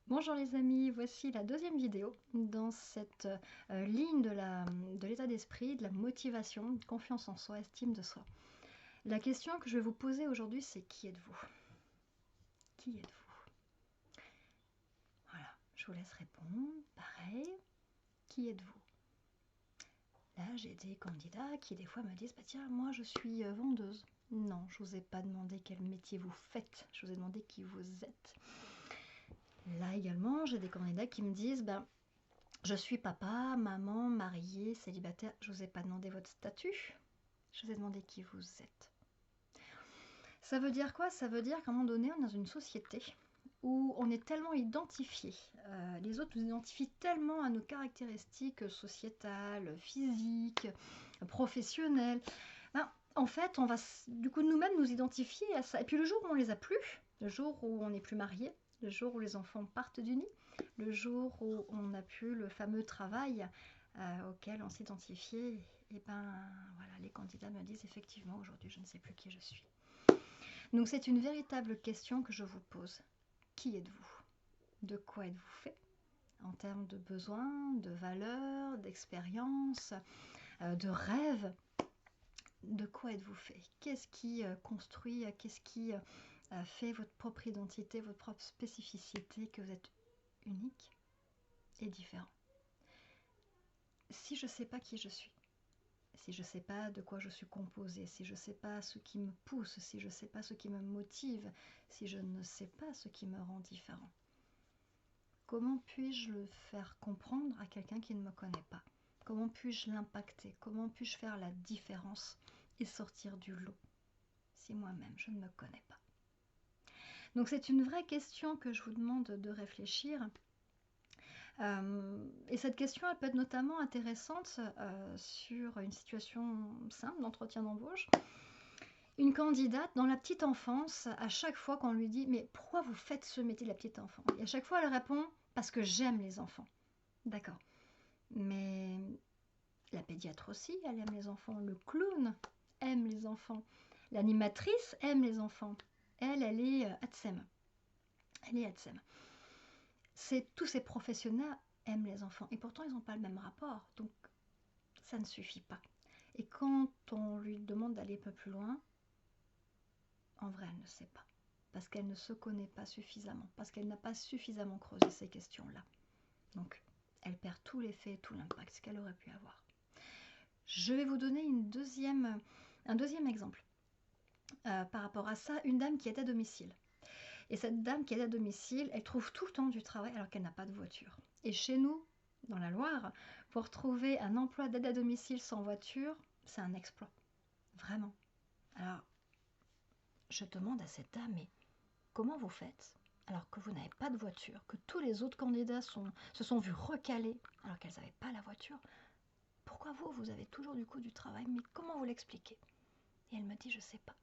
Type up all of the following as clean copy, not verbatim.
Bonjour les amis, voici la deuxième vidéo dans cette ligne de l'état d'esprit, de la motivation, confiance en soi, estime de soi. La question que je vais vous poser aujourd'hui, c'est qui êtes-vous? Qui êtes-vous? Voilà, je vous laisse répondre. Pareil, qui êtes-vous? Là, j'ai des candidats qui des fois me disent, bah tiens, moi je suis vendeuse. Non, je ne vous ai pas demandé quel métier vous faites, je vous ai demandé qui vous êtes. Là également, j'ai des candidats qui me disent, je suis papa, maman, marié, célibataire. Je ne vous ai pas demandé votre statut, je vous ai demandé qui vous êtes. Ça veut dire quoi? Ça veut dire qu'à un moment donné, on est dans une société où on est tellement identifié. Les autres nous identifient tellement à nos caractéristiques sociétales, physiques, professionnelles. En fait, on va du coup nous-mêmes nous identifier à ça. Et puis le jour où on les a plus, le jour où on n'est plus marié, le jour où les enfants partent du nid, le jour où on n'a plus le fameux travail auquel on s'identifiait, et ben voilà, les candidats me disent effectivement aujourd'hui je ne sais plus qui je suis. Donc c'est une véritable question que je vous pose. Qui êtes-vous? De quoi êtes-vous fait? En termes de besoins, de valeurs, d'expériences, de rêves. De quoi êtes-vous fait? Qu'est-ce qui construit, qu'est-ce qui fait votre propre identité, votre propre spécificité, que vous êtes unique et différent? Si je ne sais pas qui je suis, si je ne sais pas de quoi je suis composée, si je ne sais pas ce qui me pousse, si je ne sais pas ce qui me motive, si je ne sais pas ce qui me rend différent, comment puis-je le faire comprendre à quelqu'un qui ne me connaît pas? Comment puis-je l'impacter? Comment puis-je faire la différence et sortir du lot si moi-même je ne me connais pas? Donc c'est une vraie question que je vous demande de réfléchir. Et cette question, elle peut être notamment intéressante sur une situation simple d'entretien d'embauche. Une candidate, dans la petite enfance, à chaque fois qu'on lui dit « Mais pourquoi vous faites ce métier de la petite enfant ?» Et à chaque fois, elle répond « Parce que j'aime les enfants. » D'accord. Mais la pédiatre aussi, elle aime les enfants. Le clown aime les enfants. L'animatrice aime les enfants. Elle est ATSEM. Elle est ATSEM. Tous ces professionnels aiment les enfants. Et pourtant, ils n'ont pas le même rapport. Donc, ça ne suffit pas. Et quand on lui demande d'aller un peu plus loin, en vrai, elle ne sait pas. Parce qu'elle ne se connaît pas suffisamment. Parce qu'elle n'a pas suffisamment creusé ces questions-là. Donc, elle perd tout l'effet et tout l'impact qu'elle aurait pu avoir. Je vais vous donner un deuxième exemple. Par rapport à ça, une dame qui est à domicile. Et cette dame qui est à domicile, elle trouve tout le temps du travail alors qu'elle n'a pas de voiture. Et chez nous, dans la Loire, pour trouver un emploi d'aide à domicile sans voiture, c'est un exploit. Vraiment. Alors, je demande à cette dame, mais comment vous faites alors que vous n'avez pas de voiture, que tous les autres candidats se sont vus recaler alors qu'elles n'avaient pas la voiture? Pourquoi vous avez toujours du coup du travail? Mais comment vous l'expliquez? Et elle me dit, je ne sais pas.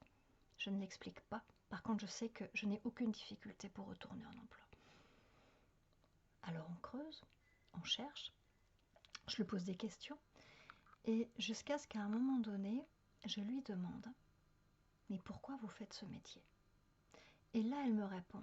Je ne l'explique pas. Par contre, je sais que je n'ai aucune difficulté pour retourner en emploi. Alors on creuse, on cherche, je lui pose des questions, et jusqu'à ce qu'à un moment donné, je lui demande « Mais pourquoi vous faites ce métier ?» Et là, elle me répond,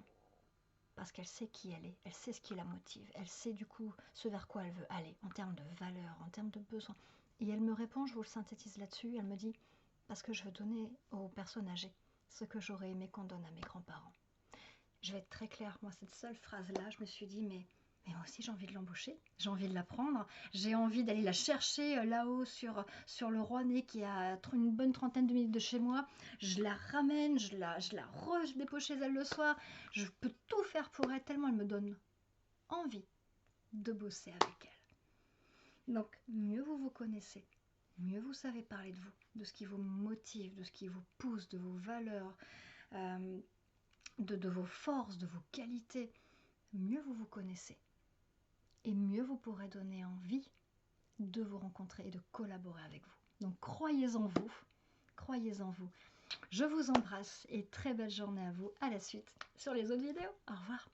parce qu'elle sait qui elle est, elle sait ce qui la motive, elle sait du coup ce vers quoi elle veut aller, en termes de valeurs, en termes de besoins. Et elle me répond, je vous le synthétise là-dessus, elle me dit « Parce que je veux donner aux personnes âgées ce que j'aurais aimé qu'on donne à mes grands-parents. » Je vais être très claire, moi, cette seule phrase-là, je me suis dit « Mais moi aussi, j'ai envie de l'embaucher, j'ai envie de la prendre, j'ai envie d'aller la chercher là-haut sur le Rouennais qui est à une bonne trentaine de minutes de chez moi. Je la ramène, je dépose chez elle le soir. Je peux tout faire pour elle tellement elle me donne envie de bosser avec elle. » Donc, mieux vous vous connaissez, mieux vous savez parler de vous, de ce qui vous motive, de ce qui vous pousse, de vos valeurs, de vos forces, de vos qualités, mieux vous vous connaissez. Et mieux vous pourrez donner envie de vous rencontrer et de collaborer avec vous. Donc croyez en vous, croyez en vous. Je vous embrasse et très belle journée à vous. À la suite sur les autres vidéos. Au revoir.